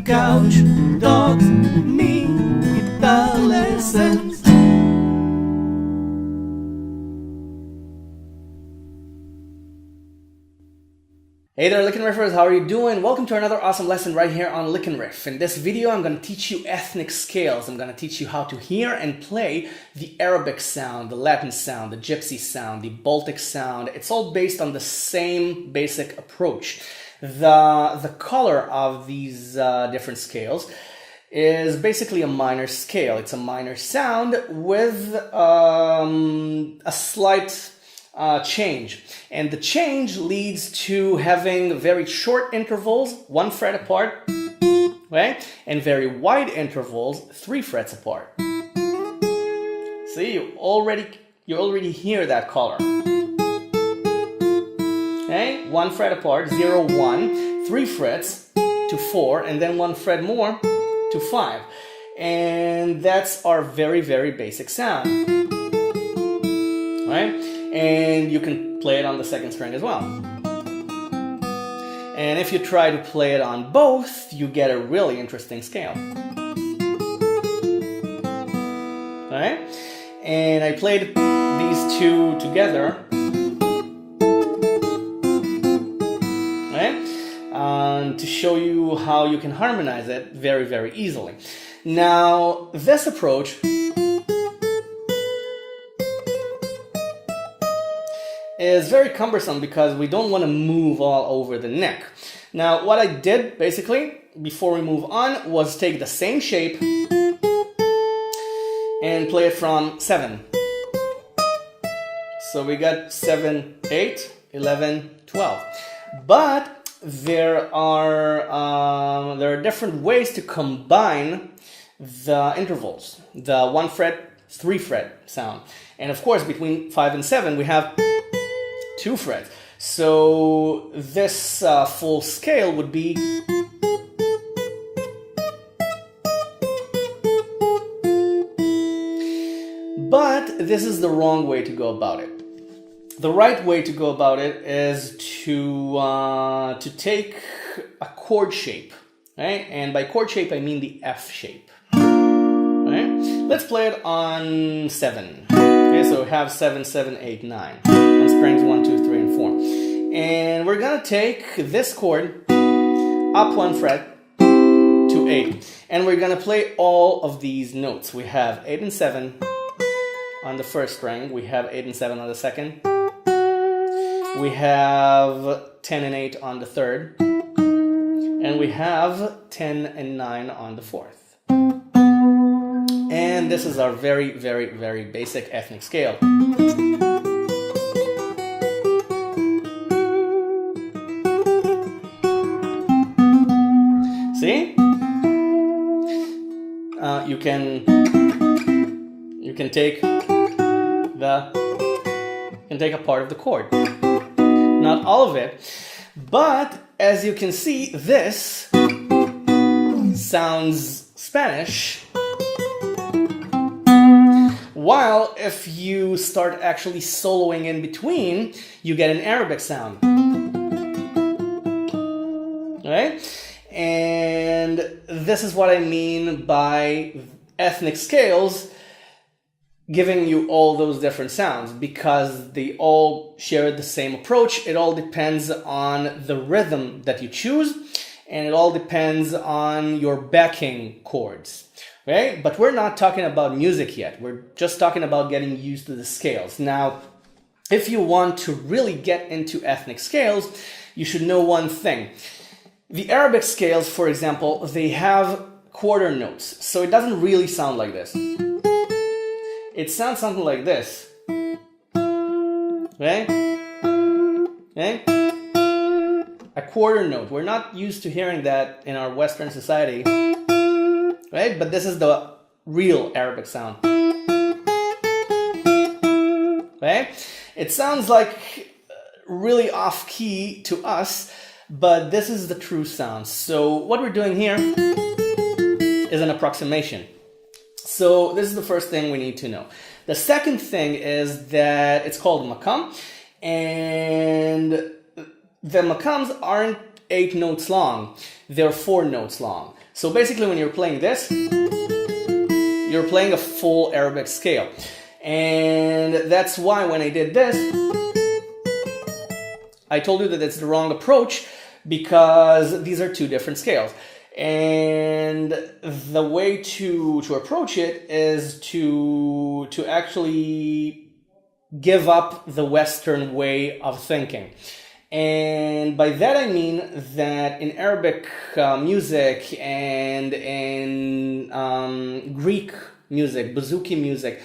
Couch, dogs, me, guitar lessons. Hey there, Lick and Riffers, how are you doing? Welcome to another awesome lesson right here on Lick and Riff. In this video, I'm going to teach you ethnic scales. I'm going to teach you how to hear and play the Arabic sound, the Latin sound, the Gypsy sound, the Baltic sound. It's all based on the same basic approach. The color of these different scales is basically a minor scale. It's a minor sound with a slight change, and the change leads to having very short intervals, 1 fret apart, okay, and very wide intervals, 3 frets apart. See, you already hear that color. Okay, 1 fret apart, 0, 1, 3 frets to 4, and then 1 fret more to 5, and that's our very, very basic sound, right? And you can play it on the second string as well. And if you try to play it on both, you get a really interesting scale. Alright? And I played these two together. Right? To show you how you can harmonize it very, very easily. Now, this approach is very cumbersome because we don't want to move all over the neck. Now, what I did basically before we move on was take the same shape and play it from 7. So we got 7, 8, 11, 12. But there are different ways to combine the intervals, the 1 fret, 3 fret sound. And of course, between 5 and 7, we have 2 frets. So this full scale would be but this is the wrong way to go about it. The right way to go about it is to take a chord shape, right? And by chord shape I mean the F shape. Right? Let's play it on 7. Okay, so we have 7, 7, 8, 9. On strings 1, 2, 3, and 4. And we're gonna take this chord up 1 fret to 8. And we're gonna play all of these notes. We have 8 and 7 on the first string. We have 8 and 7 on the second. We have 10 and 8 on the third. And we have 10 and 9 on the fourth. And this is our very, very, very basic ethnic scale. See? You can take a part of the chord. Not all of it, but as you can see, this sounds Spanish. While if you start actually soloing in between, you get an Arabic sound. Right? And this is what I mean by ethnic scales giving you all those different sounds, because they all share the same approach. It all depends on the rhythm that you choose, and it all depends on your backing chords. Right? But we're not talking about music yet. We're just talking about getting used to the scales. Now, if you want to really get into ethnic scales, you should know one thing. The Arabic scales, for example, they have quarter notes. So it doesn't really sound like this. It sounds something like this. Okay? Okay? A quarter note. We're not used to hearing that in our Western society. Right? But this is the real Arabic sound. Okay? It sounds like really off key to us, but this is the true sound. So what we're doing here is an approximation. So this is the first thing we need to know. The second thing is that it's called makam, and the makams aren't 8 notes long. They're 4 notes long. So basically when you're playing this, you're playing a full Arabic scale. And that's why when I did this, I told you that it's the wrong approach because these are 2 different scales. And the way to approach it is to actually give up the Western way of thinking. And by that I mean that in Arabic music and in Greek music, bouzouki music,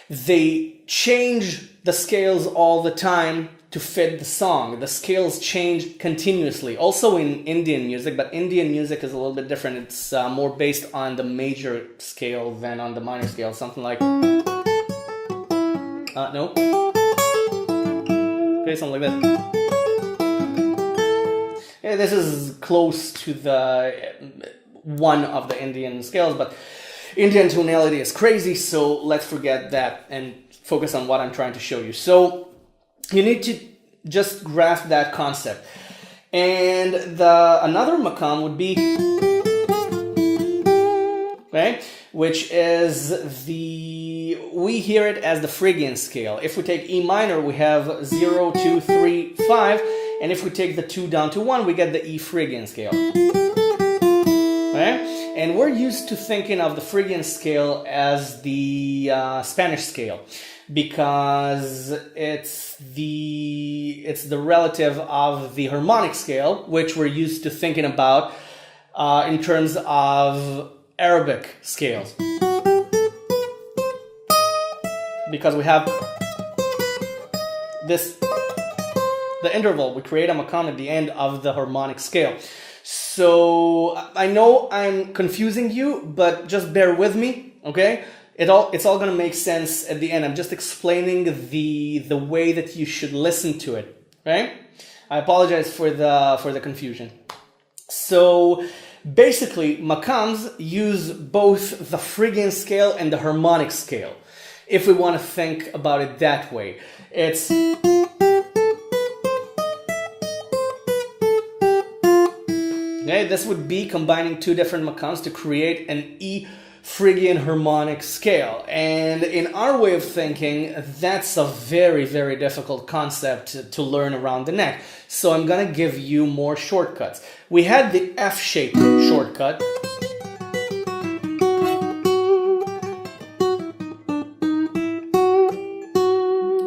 they change the scales all the time to fit the song. The scales change continuously. Also in Indian music, but Indian music is a little bit different. It's more based on the major scale than on the minor scale. Something like... no. Okay, something like that. Yeah, this is close to the one of the Indian scales, but Indian tonality is crazy, so let's forget that and focus on what I'm trying to show you. So you need to just grasp that concept. And another makam would be, okay, which is we hear it as the Phrygian scale. If we take E minor, we have 0, 2, 3, 5, and if we take the 2 down to 1, we get the E Phrygian scale. Okay? And we're used to thinking of the Phrygian scale as the Spanish scale, because it's the relative of the harmonic scale, which we're used to thinking about in terms of Arabic scales. Because we have the interval, we create a makam at the end of the harmonic scale. So I know I'm confusing you, but just bear with me, okay? It's all gonna make sense at the end. I'm just explaining the way that you should listen to it, right? I apologize for the confusion. So basically, makams use both the Phrygian scale and the harmonic scale, if we want to think about it that way. It's okay, this would be combining 2 different makams to create an E Phrygian harmonic scale. And in our way of thinking, that's a very, very difficult concept to learn around the neck. So I'm gonna give you more shortcuts. We had the F-shaped shortcut.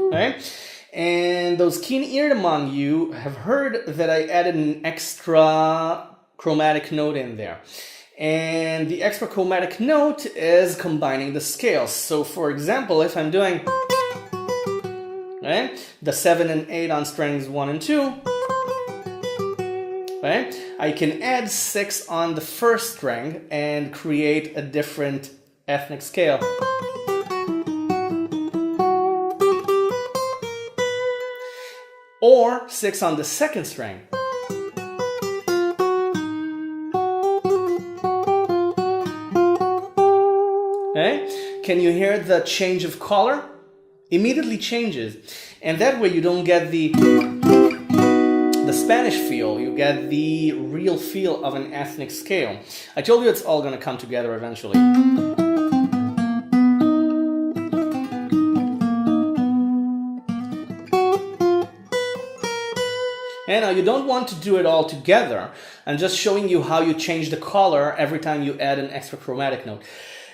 Okay? And those keen-eared among you have heard that I added an extra chromatic note in there. And the extra chromatic note is combining the scales. So for example, if I'm doing the 7 and 8 on strings 1 and 2, I can add 6 on the first string and create a different ethnic scale. Or 6 on the second string. Okay? Can you hear the change of color? Immediately changes. And that way you don't get the Spanish feel, you get the real feel of an ethnic scale. I told you it's all going to come together eventually. And now you don't want to do it all together. I'm just showing you how you change the color every time you add an extra chromatic note.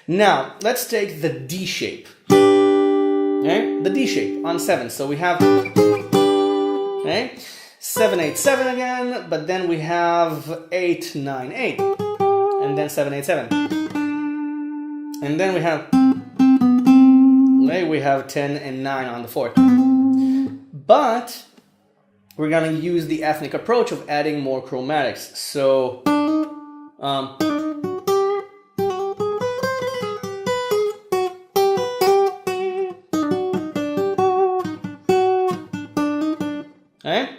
Now, let's take the D shape. Okay? The D shape on 7. So we have 7, 8, 7 again, but then we have 8, 9, 8. And then 7, 8, 7. And then we have 10 and 9 on the 4th. But we're going to use the ethnic approach of adding more chromatics. So,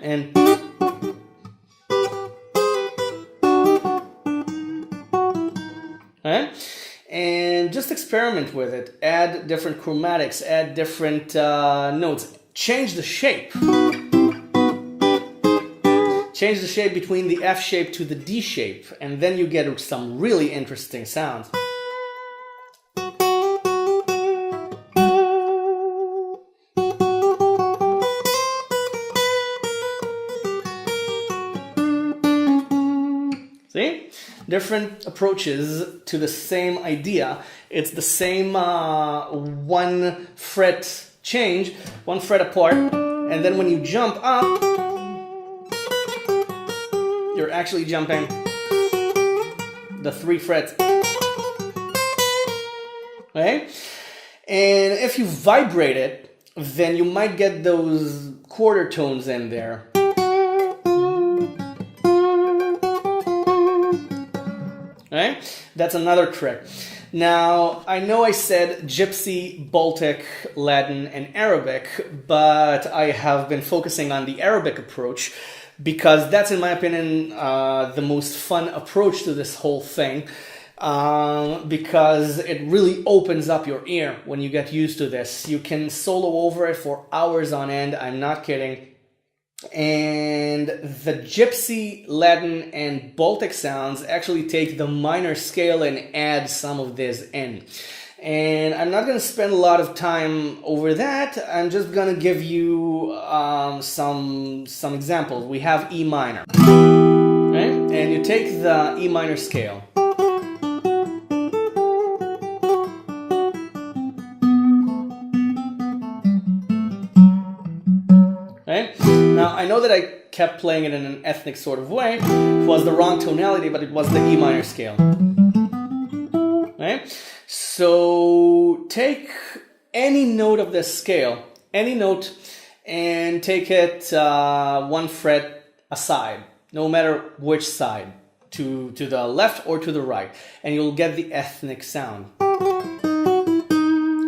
and and just experiment with it. Add different chromatics, add different notes. Change the shape. change the shape between the F shape to the D shape, and then you get some really interesting sounds. See? Different approaches to the same idea. It's the same one fret change, one fret apart, and then when you jump up, you're actually jumping the 3 frets. Okay? And if you vibrate it, then you might get those quarter tones in there. Okay? That's another trick. Now, I know I said Gypsy, Baltic, Latin, and Arabic, but I have been focusing on the Arabic approach because that's, in my opinion, the most fun approach to this whole thing, because it really opens up your ear when you get used to this. You can solo over it for hours on end, I'm not kidding. And the Gypsy, Latin, and Baltic sounds actually take the minor scale and add some of this in. And I'm not going to spend a lot of time over that. I'm just going to give you some examples. We have E minor, right? And you take the E minor scale. Right? Now, I know that I kept playing it in an ethnic sort of way. It was the wrong tonality, but it was the E minor scale. Right? So take any note of this scale, any note, and take it 1 fret aside, no matter which side, to the left or to the right, and you'll get the ethnic sound.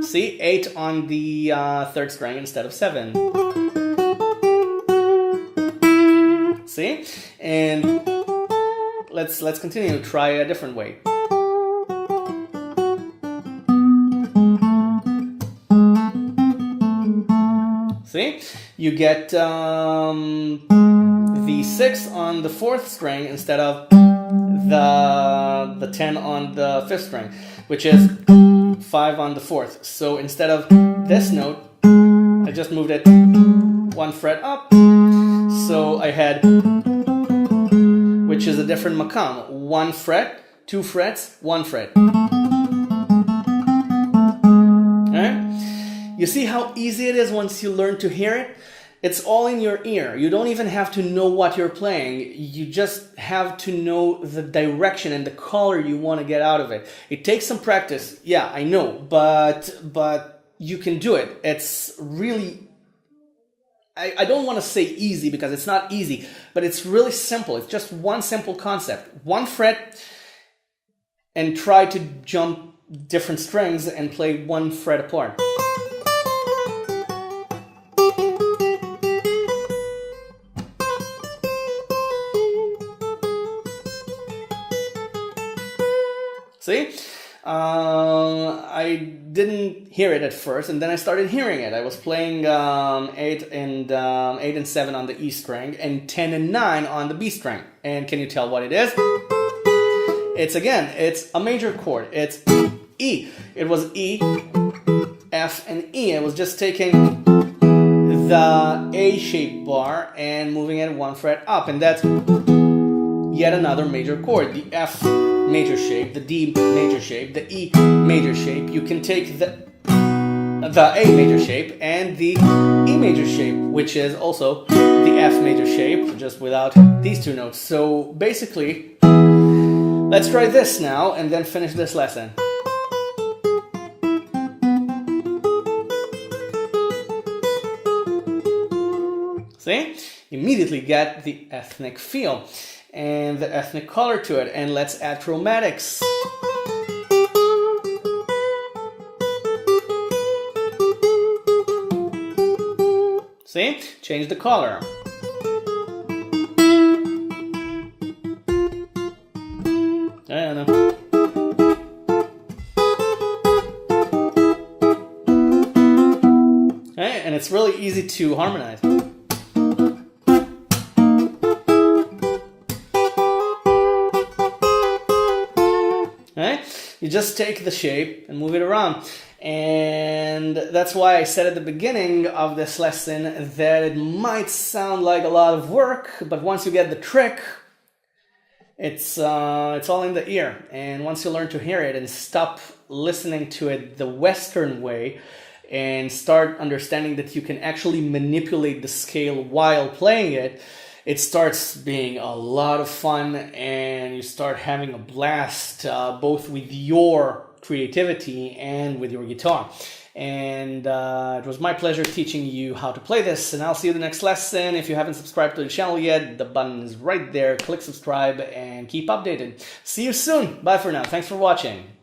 See, 8 on the 3rd string instead of 7. See? And let's continue. Try a different way. See? You get the 6 on the 4th string instead of the 10 on the 5th string, which is 5 on the 4th. So instead of this note, I just moved it 1 fret up. So I had, which is a different makam, 1 fret, 2 frets, 1 fret. Alright? You see how easy it is once you learn to hear it? It's all in your ear. You don't even have to know what you're playing. You just have to know the direction and the color you want to get out of it. It takes some practice. Yeah, I know, but you can do it. It's really, I don't want to say easy because it's not easy, but it's really simple. It's just one simple concept. 1 fret and try to jump different strings and play 1 fret apart. See? I didn't hear it at first, and then I started hearing it. I was playing 8 and 7 on the E string, and 10 and 9 on the B string. And can you tell what it is? It's a major chord. It's E. It was E, F, and E. I was just taking the A-shaped bar and moving it 1 fret up, and that's yet another major chord. The F major shape, the D major shape, the E major shape. You can take the A major shape and the E major shape, which is also the F major shape, just without these 2 notes. So basically, let's try this now and then finish this lesson. See? Immediately get the ethnic feel and the ethnic color to it, and let's add chromatics. See? Change the color. I don't know. Okay, and it's really easy to harmonize. right? You just take the shape and move it around. And that's why I said at the beginning of this lesson that it might sound like a lot of work, but once you get the trick, it's all in the ear. And once you learn to hear it and stop listening to it the Western way and start understanding that you can actually manipulate the scale while playing it, it starts being a lot of fun and you start having a blast both with your creativity and with your guitar. And it was my pleasure teaching you how to play this, and I'll see you in the next lesson. If you haven't subscribed to the channel yet, the button is right there. Click subscribe and keep updated. See you soon. Bye for now. Thanks for watching.